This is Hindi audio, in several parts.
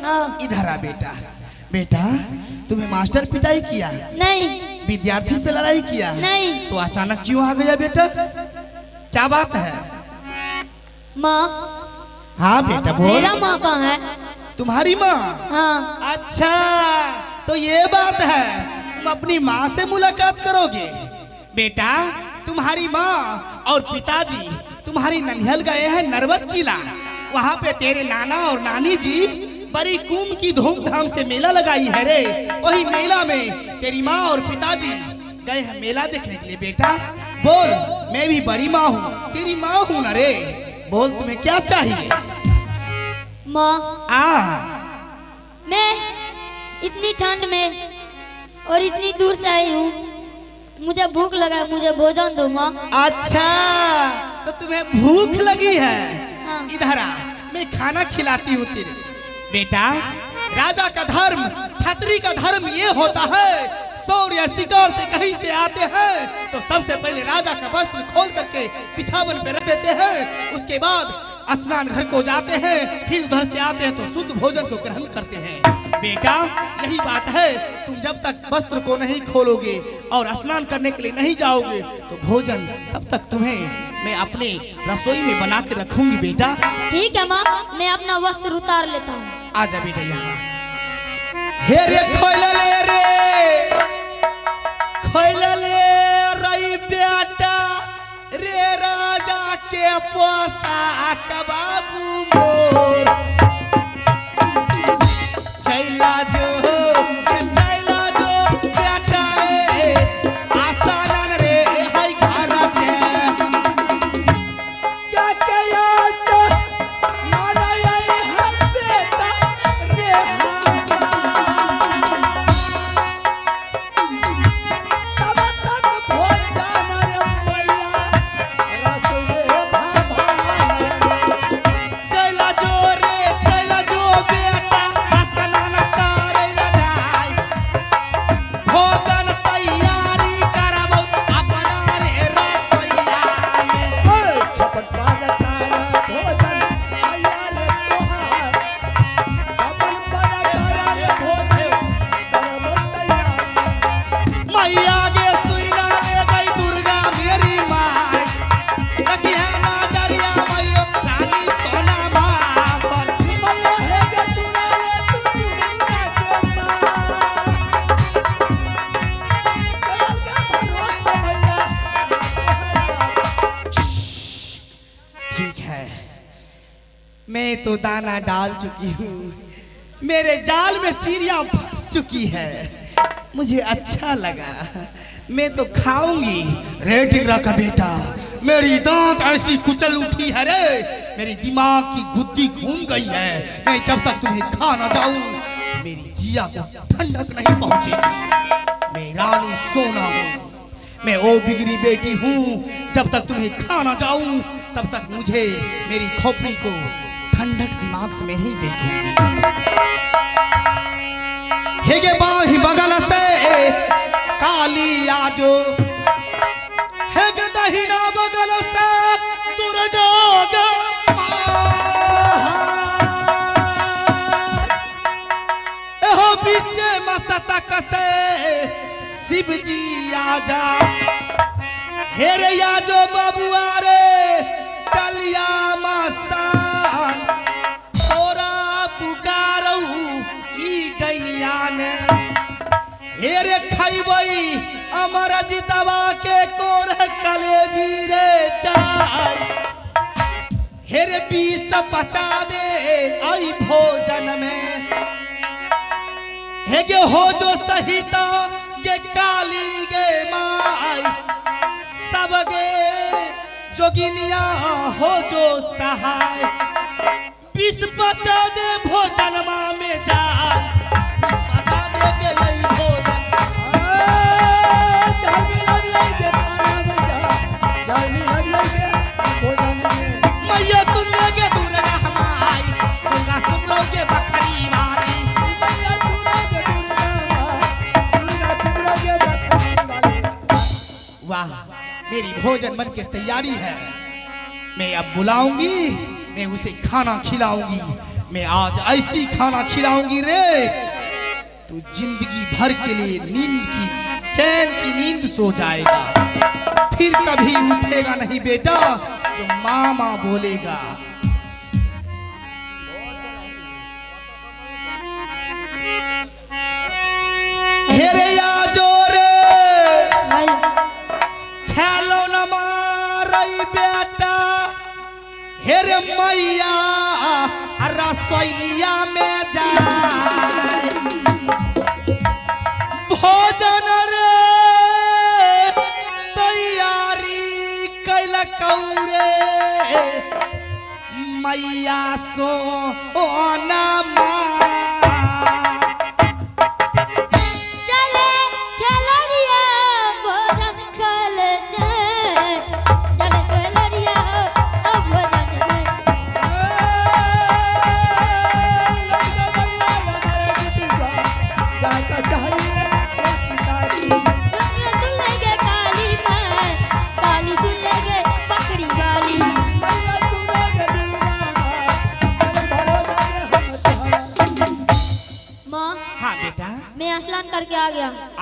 हाँ। इधर आ बेटा। बेटा तुम्हें मास्टर पिटाई किया? नहीं। विद्यार्थी से लड़ाई किया? नहीं। तो अचानक क्यों आ गया बेटा? क्या बात है? माँ। हाँ बेटा बोल। मेरा माँ कहाँ है? तुम्हारी माँ? हाँ। अच्छा तो ये बात है, तुम अपनी माँ से मुलाकात करोगे? बेटा तुम्हारी माँ और पिताजी तुम्हारी ननिहल गए हैं नरवर किला। वहाँ पे तेरे नाना और नानी जी बड़ी कुम की धूमधाम से मेला लगाई है रे। वही मेला में तेरी माँ और पिताजी गए हैं मेला देखने के लिए। बेटा बोल, मैं भी बड़ी माँ हूँ, तेरी माँ हूँ ना रे। बोल तुम्हें क्या चाहिए? माँ मैं इतनी ठंड में और इतनी दूर से आई हूँ, मुझे भूख लगा है, मुझे भोजन दो माँ। अच्छा तो तुम्हें भूख लगी है? हाँ। इधर आ, मैं खाना खिलाती हूँ तेरे। बेटा राजा का धर्म, छतरी का धर्म ये होता है, शौर्य शिकार से कहीं से आते हैं तो सबसे पहले राजा का वस्त्र खोल करके बिछावन पे रख देते हैं। उसके बाद स्नान घर को जाते हैं, फिर उधर से आते हैं तो शुद्ध भोजन को ग्रहण करते हैं। बेटा यही बात है, तुम जब तक वस्त्र को नहीं खोलोगे और स्नान करने के लिए नहीं जाओगे तो भोजन तब तक तुम्हें मैं अपने रसोई में बना के रखूंगी। बेटा ठीक है माँ, मैं अपना वस्त्र उतार लेता हूँ। आजा बेटा यहाँ। हे रे खोइला ले रे, खोइला ले रही बेटा रे राजा के पोशाक बाबू मोर। चैला जो बेटा रे आसानन रे हाय घर के क्या कया तो मारा ये हाथ बेटा रे सब तक भोजन रे मैया रसोई भाभा। चैला जो बेटा आसानन करे जाय, भोजन तैयारी करबो अपना रे रसोईया में। छपन तारा भोजन तैयार तोहार, छपन तारा रे भोजन करबो तैयार। मैया गे सुइना ले गई दुर्गा मेरी माय, रखिया नजरिया मैया रानी सोना माँ पर। मैया है गे चुरा ले तू दुर्गा के ठीक है, मैं तो दाना डाल चुकी हूँ, मेरे जाल में चिड़िया फंस चुकी है, मुझे अच्छा लगा, मैं तो खाऊंगी। रेटिंग रखा बेटा, मेरी दांत ऐसी कुचल उठी है रे, मेरी दिमाग की गुद्दी घूम गई है। मैं जब तक तुम्हें खा ना जाऊं मेरी जिया को ठंडक नहीं पहुंचेगी। मैं रानी सोना हूँ, मैं ओ बिगड़ी बेटी हूँ, जब तक तुम्हें खा ना जाऊं तब तक मुझे मेरी खोपड़ी को ठंडक दिमाग से मैं नहीं देखूंगी। हेगे बाही बगल से काली आजो, हेगे दहिना बगल से दुर्गा एहो पीछे मस्तक से शिव जी आजा। हेरे या जो बबुआ रे टलिया मसान, तोरा पुकारऊ ई डैनिया ने। हेरे खैबई अमर जितवा के कोर कलेजी रे चाय, हेरे 20 पचा दे आई भोजन में। हेगे हो जो सहिता के काली गे माई, सब गे जोगिनिया हो जो सहाय। 20 पचा दे भोजन माँ में जाए, पचा दे के यही भोजन मैया सुन लेगे दुर्गा हमारी, दुर्गा सुन लोगे बखरी वाली। वाह मेरी भोजन बन के तैयारी है, मैं अब बुलाऊंगी, मैं उसे खाना खिलाऊंगी। मैं आज ऐसी खाना खिलाऊंगी रे, तू जिंदगी भर के लिए नींद की चैन की नींद सो जाएगा, फिर कभी उठेगा नहीं बेटा जो मामा बोलेगा। हेरे या जोरे खेलो न मारई बेटा, हेरे मैया रसोईया में जाए भोजन रे तैयारी कैल कौरे, मैया सो ना करके आ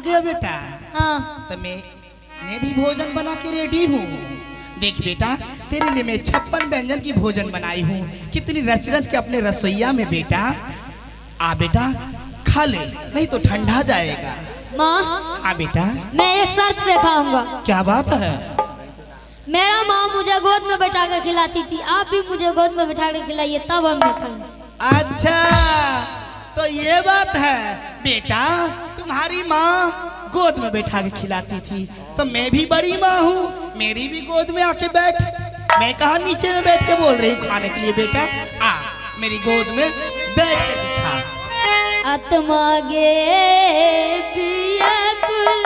गया बेटा। हाँ तो मैं भी भोजन बना के रेडी हूँ। देख बेटा तेरे लिए मैं 56 व्यंजन की भोजन बनाई हूँ, कितनी रच रच के अपने रसोईया में बेटा। आ बेटा खा ले, नहीं तो ठंडा जाएगा। माँ हाँ बेटा मैं एक शर्त पे खाऊंगा। क्या बात है? मेरा माँ मुझे गोद में बैठा कर खिलाती थी, आप भी मुझे गोद में बैठा कर खिलाइए तब हम खाएंगे। अच्छा तो ये बात है बेटा, तुम्हारी माँ गोद में बैठा के खिलाती थी तो मैं भी बड़ी माँ हूँ, मेरी भी गोद में आके बैठ। मैं कहा नीचे में बैठ के बोल रही हूँ खाने के लिए बेटा, आ मेरी गोद में बैठ के दिखा। आत्मा गे पिया कुल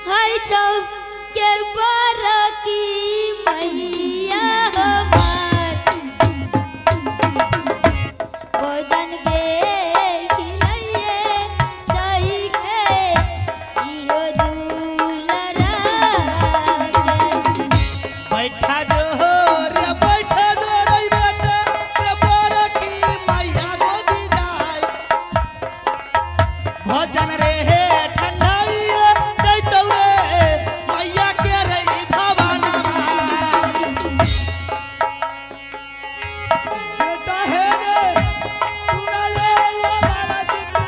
हाय चौ के बरकी मैया हमार भोजन के खिलाइए दही के इहो दूलरा के। बैठा जो रे बैठा जो रे बेटा रे बरकी मैया गोदी जाए भोजन रे ठंडाइए दैतौ रे मैया के रे भवाना बेटा है रे सुना ले ये मारा जिंदा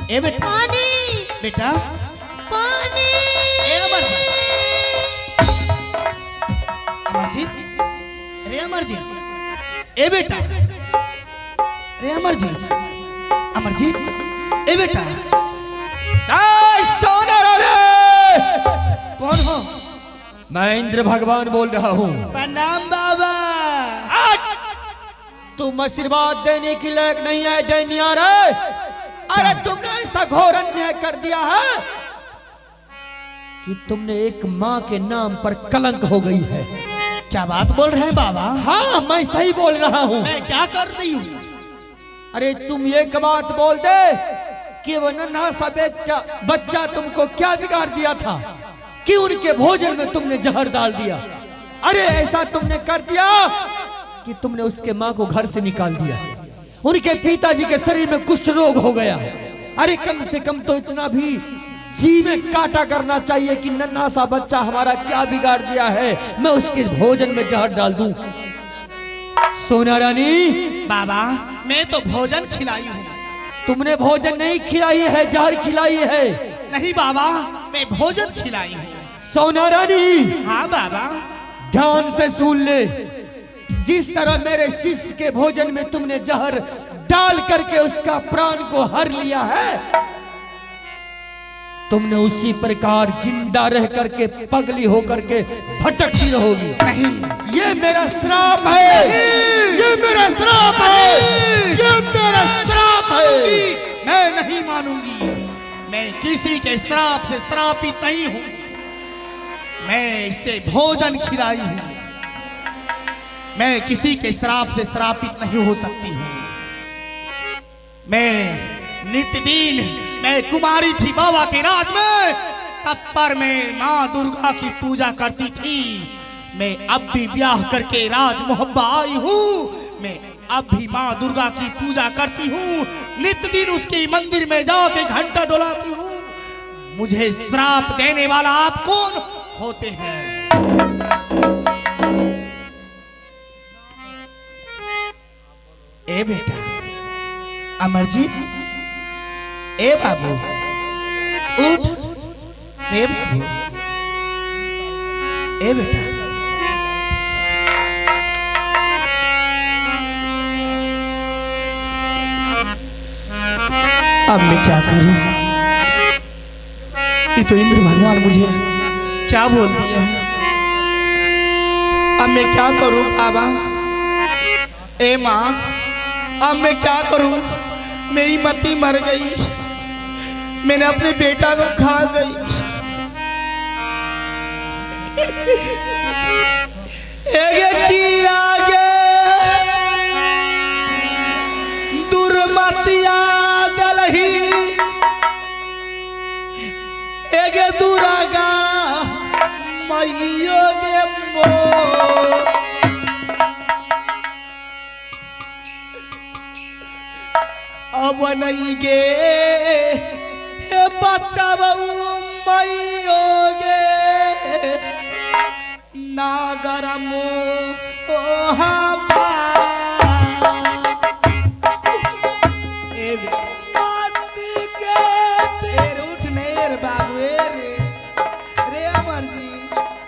ए बेटा पानी बेटा पानी ए अमरजीत रे अमरजीत ए बेटा रे अमरजीत ए बेटा सोना रे कौन हो? मैं इंद्र भगवान बोल रहा हूँ। प्रणाम बाबा। तुम आशीर्वाद देने की लायक नहीं है डैनिया रे। अरे तुमने ऐसा घोर अन्याय कर दिया है कि तुमने एक माँ के नाम पर कलंक हो गई है। क्या बात बोल रहे हैं बाबा? हाँ मैं सही बोल रहा हूँ। मैं क्या कर रही हूँ? अरे तुम एक बात बोल दे कि वो नन्हा सा बच्चा तुमको क्या बिगाड़ दिया था कि उनके भोजन में तुमने जहर डाल दिया। अरे ऐसा तुमने कर दिया कि तुमने उसके माँ को घर से निकाल दिया, उनके पिताजी के शरीर में कुष्ठ रोग हो गया। अरे कम से कम तो इतना भी जी में काटा करना चाहिए कि नन्हा सा बच्चा हमारा क्या बिगाड़ दिया है, मैं उसके भोजन में जहर डाल दूं। सोना रानी, बाबा मैं तो भोजन खिलाई हूँ। तुमने भोजन नहीं खिलाई है, जहर खिलाई है। नहीं बाबा, मैं भोजन खिलाई हूँ। सोना रानी, हाँ बाबा। ध्यान से सुन ले, जिस तरह मेरे शिष्य के भोजन में तुमने जहर डाल करके उसका प्राण को हर लिया है, तुमने उसी प्रकार जिंदा रह करके पगली होकर के भटकती रहोगी। नहीं, ये मेरा श्राप है, ये मेरा श्राप है, ये मेरा श्राप है। मैं नहीं मानूंगी। मैं किसी के श्राप से श्रापित नहीं हूँ। मैं इसे भोजन खिलाई हूँ। मैं किसी के श्राप से श्रापित नहीं हो सकती हूँ। मैं नित्य दिन मैं कुमारी थी बाबा के राज में, तब पर मैं माँ दुर्गा की पूजा करती थी। मैं अब भी ब्याह करके राज मोहब्बा आई हूँ। मैं अब भी माँ दुर्गा की पूजा करती हूँ। नित्य दिन उसके मंदिर में जाके घंटा डोलाती हूँ। मुझे श्राप देने वाला आप कौन होते हैं? ए बेटा अमरजीत, ए बाबू उठ। ए बाबू, ए बेटा, अब मैं क्या करूं? ये तो इंद्र भगवान मुझे क्या बोल दिया है। अब मैं क्या करूं बाबा? ए माँ, अब मैं क्या करूं? मेरी मती मर गई। मैंने अपने बेटा को खा गई। की आगे दुर्मतिया दलही, एगे दुरागा मैयो गे मोर। अब नहीं गे बच्चा बहू मैयो गे नागर मोहा।